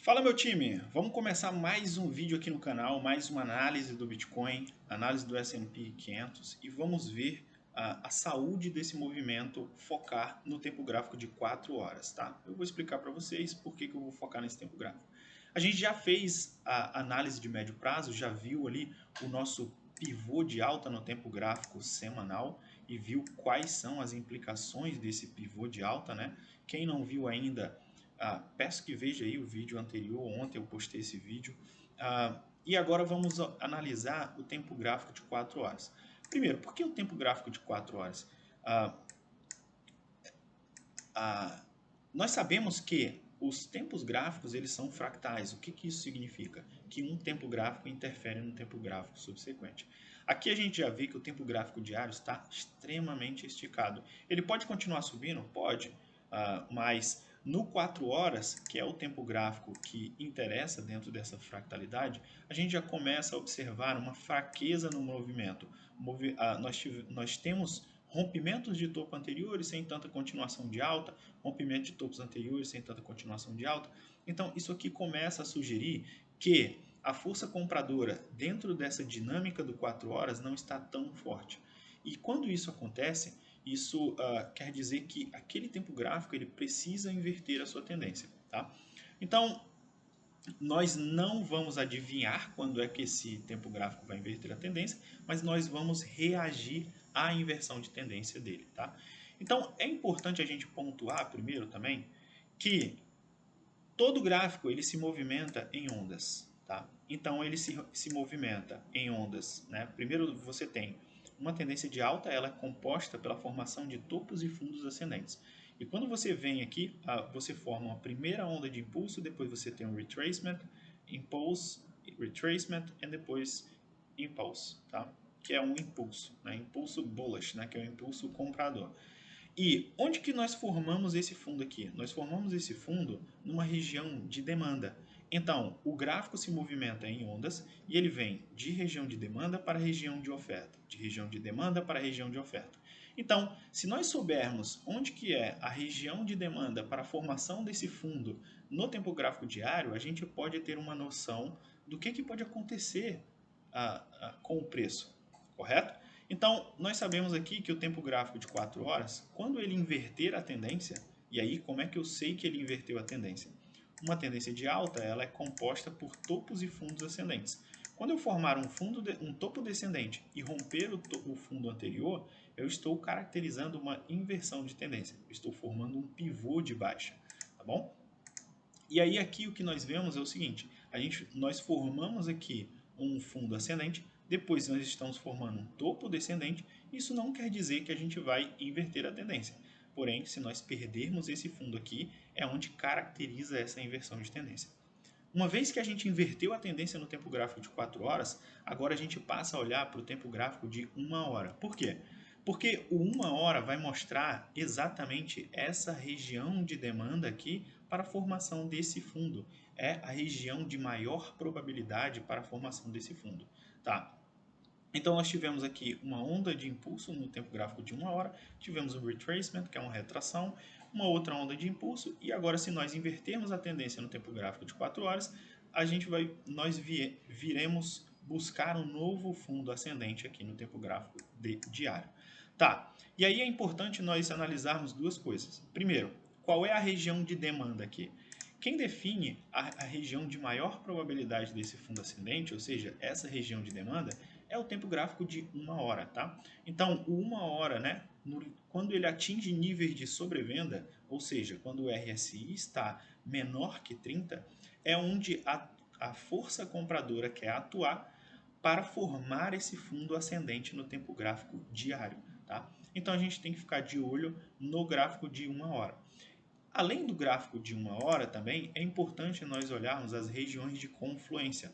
Fala meu time, vamos começar mais um vídeo aqui no canal, mais uma análise do Bitcoin, análise do S&P 500 e vamos ver a saúde desse movimento focar no tempo gráfico de 4 horas, tá? Eu vou explicar para vocês por que eu vou focar nesse tempo gráfico. A gente já fez a análise de médio prazo, já viu ali o nosso pivô de alta no tempo gráfico semanal e viu quais são as implicações desse pivô de alta, né? Quem não viu ainda, peço que veja aí o vídeo anterior, ontem eu postei esse vídeo. E agora vamos analisar o tempo gráfico de 4 horas. Primeiro, por que o tempo gráfico de 4 horas? Nós sabemos que os tempos gráficos eles são fractais. O que isso significa? Que um tempo gráfico interfere no tempo gráfico subsequente. Aqui a gente já vê que o tempo gráfico diário está extremamente esticado. Ele pode continuar subindo? Pode, mas no 4 horas, que é o tempo gráfico que interessa dentro dessa fractalidade, a gente já começa a observar uma fraqueza no movimento. Nós temos rompimentos de topo anteriores sem tanta continuação de alta, rompimento de topos anteriores sem tanta continuação de alta. Então, isso aqui começa a sugerir que a força compradora dentro dessa dinâmica do 4 horas não está tão forte. E quando isso acontece, isso quer dizer que aquele tempo gráfico ele precisa inverter a sua tendência. Tá? Então, nós não vamos adivinhar quando é que esse tempo gráfico vai inverter a tendência, mas nós vamos reagir à inversão de tendência dele. Tá? Então, é importante a gente pontuar primeiro também que todo gráfico ele se movimenta em ondas. Tá? Então, ele se movimenta em ondas. Né? Primeiro, você tem uma tendência de alta, ela é composta pela formação de topos e fundos ascendentes. E quando você vem aqui, você forma uma primeira onda de impulso, depois você tem um retracement, impulse, retracement e depois impulse, tá? Que é um impulso, né? Impulso bullish, né? Que é o impulso comprador. E onde que nós formamos esse fundo aqui? Nós formamos esse fundo numa região de demanda. Então, o gráfico se movimenta em ondas e ele vem de região de demanda para região de oferta, de região de demanda para região de oferta. Então, se nós soubermos onde que é a região de demanda para a formação desse fundo no tempo gráfico diário, a gente pode ter uma noção do que pode acontecer com o preço, correto? Então, nós sabemos aqui que o tempo gráfico de 4 horas, quando ele inverter a tendência, e aí como é que eu sei que ele inverteu a tendência? Uma tendência de alta ela é composta por topos e fundos ascendentes. Quando eu formar um topo descendente e romper o fundo anterior, eu estou caracterizando uma inversão de tendência. Eu estou formando um pivô de baixa, tá bom? E aí aqui o que nós vemos é o seguinte, nós formamos aqui um fundo ascendente, depois nós estamos formando um topo descendente, isso não quer dizer que a gente vai inverter a tendência. Porém, se nós perdermos esse fundo aqui, é onde caracteriza essa inversão de tendência. Uma vez que a gente inverteu a tendência no tempo gráfico de 4 horas, agora a gente passa a olhar para o tempo gráfico de 1 hora. Por quê? Porque o 1 hora vai mostrar exatamente essa região de demanda aqui para a formação desse fundo. É a região de maior probabilidade para a formação desse fundo. Tá? Então nós tivemos aqui uma onda de impulso no tempo gráfico de 1 hora, tivemos um retracement, que é uma retração, uma outra onda de impulso, e agora se nós invertermos a tendência no tempo gráfico de 4 horas, viremos buscar um novo fundo ascendente aqui no tempo gráfico diário. Tá, e aí é importante nós analisarmos duas coisas. Primeiro, qual é a região de demanda aqui? Quem define a região de maior probabilidade desse fundo ascendente, ou seja, essa região de demanda, é o tempo gráfico de 1 hora, tá? Então, o 1 hora, né, quando ele atinge níveis de sobrevenda, ou seja, quando o RSI está menor que 30, é onde a força compradora quer atuar para formar esse fundo ascendente no tempo gráfico diário, tá? Então, a gente tem que ficar de olho no gráfico de 1 hora. Além do gráfico de 1 hora também, é importante nós olharmos as regiões de confluência,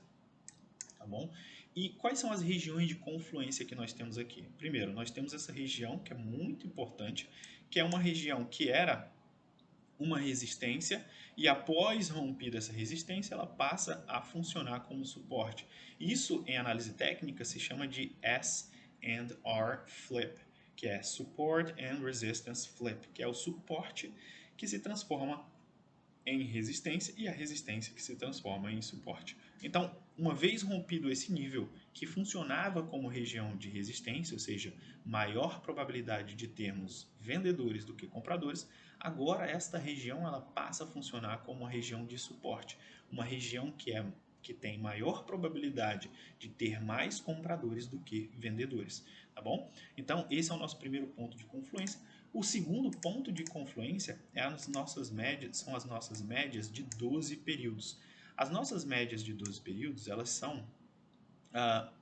tá bom? E quais são as regiões de confluência que nós temos aqui? Primeiro, nós temos essa região que é muito importante, que é uma região que era uma resistência e após rompida essa resistência, ela passa a funcionar como suporte. Isso em análise técnica se chama de S&R Flip, que é Support and Resistance Flip, que é o suporte que se transforma em resistência e a resistência que se transforma em suporte. Então, uma vez rompido esse nível que funcionava como região de resistência, ou seja, maior probabilidade de termos vendedores do que compradores, agora esta região ela passa a funcionar como uma região de suporte, uma região que tem maior probabilidade de ter mais compradores do que vendedores, tá bom? Então, esse é o nosso primeiro ponto de confluência. O segundo ponto de confluência são as nossas médias de 12 períodos. As nossas médias de 12 períodos, elas são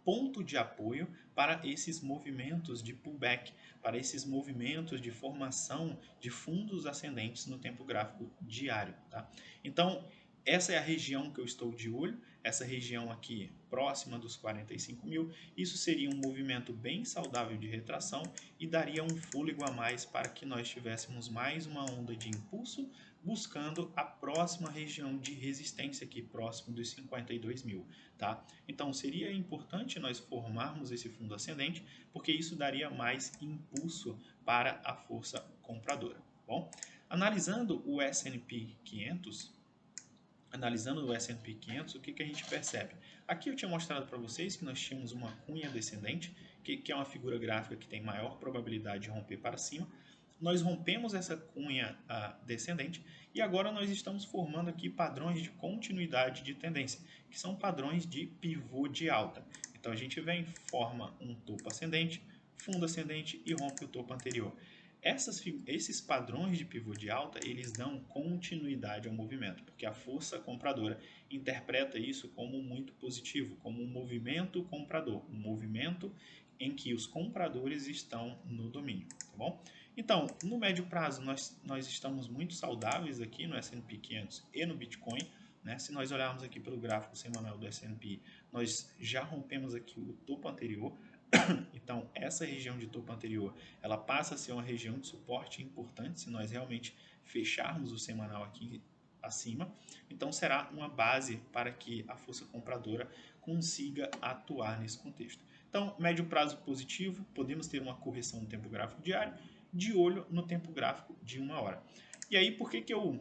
ponto de apoio para esses movimentos de pullback, para esses movimentos de formação de fundos ascendentes no tempo gráfico diário. Tá? Então, essa é a região que eu estou de olho, essa região aqui próxima dos 45 mil, isso seria um movimento bem saudável de retração e daria um fôlego a mais para que nós tivéssemos mais uma onda de impulso, buscando a próxima região de resistência aqui, próximo dos 52 mil. Tá? Então, seria importante nós formarmos esse fundo ascendente, porque isso daria mais impulso para a força compradora. Bom, analisando o S&P 500, o que a gente percebe? Aqui eu tinha mostrado para vocês que nós tínhamos uma cunha descendente, que é uma figura gráfica que tem maior probabilidade de romper para cima. Nós rompemos essa cunha descendente e agora nós estamos formando aqui padrões de continuidade de tendência, que são padrões de pivô de alta. Então a gente vem, forma um topo ascendente, fundo ascendente e rompe o topo anterior. Esses padrões de pivô de alta, eles dão continuidade ao movimento, porque a força compradora interpreta isso como muito positivo, como um movimento comprador, um movimento em que os compradores estão no domínio, tá bom? Então, no médio prazo, nós estamos muito saudáveis aqui no S&P 500 e no Bitcoin, né? Se nós olharmos aqui pelo gráfico semanal do S&P, nós já rompemos aqui o topo anterior. Então, essa região de topo anterior, ela passa a ser uma região de suporte importante se nós realmente fecharmos o semanal aqui acima. Então, será uma base para que a força compradora consiga atuar nesse contexto. Então, médio prazo positivo, podemos ter uma correção no tempo gráfico diário, de olho no tempo gráfico de 1 hora. E aí, por que eu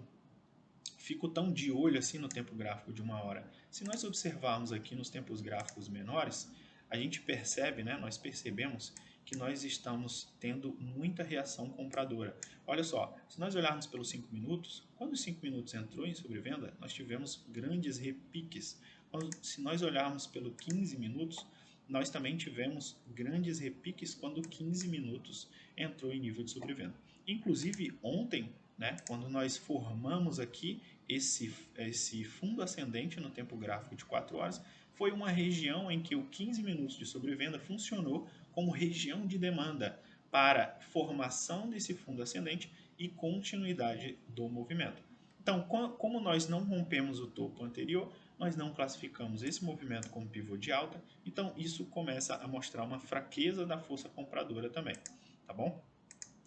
fico tão de olho assim no tempo gráfico de 1 hora? Se nós observarmos aqui nos tempos gráficos menores, a gente percebe, né, nós percebemos que nós estamos tendo muita reação compradora. Olha só, se nós olharmos pelos 5 minutos, quando os 5 minutos entrou em sobrevenda, nós tivemos grandes repiques. Se nós olharmos pelo 15 minutos, nós também tivemos grandes repiques quando 15 minutos entrou em nível de sobrevenda. Inclusive ontem, né, quando nós formamos aqui esse fundo ascendente no tempo gráfico de 4 horas, foi uma região em que o 15 minutos de sobrevenda funcionou como região de demanda para formação desse fundo ascendente e continuidade do movimento. Então, como nós não rompemos o topo anterior, nós não classificamos esse movimento como pivô de alta, então isso começa a mostrar uma fraqueza da força compradora também, tá bom?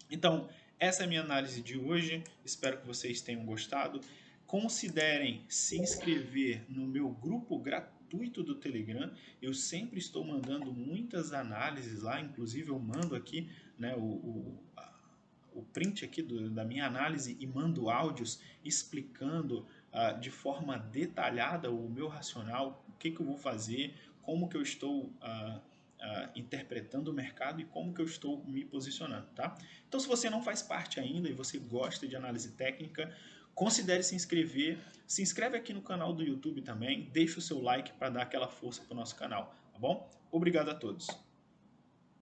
Então, essa é a minha análise de hoje, espero que vocês tenham gostado. Considerem se inscrever no meu grupo gratuito do Telegram. Eu sempre estou mandando muitas análises lá, inclusive eu mando aqui, né, o print aqui da minha análise e mando áudios explicando de forma detalhada o meu racional, o que eu vou fazer, como que eu estou interpretando o mercado e como que eu estou me posicionando, tá? Então, se você não faz parte ainda e você gosta de análise técnica, considere se inscrever. Se inscreve aqui no canal do YouTube também, deixa o seu like para dar aquela força para o nosso canal, tá bom? Obrigado a todos.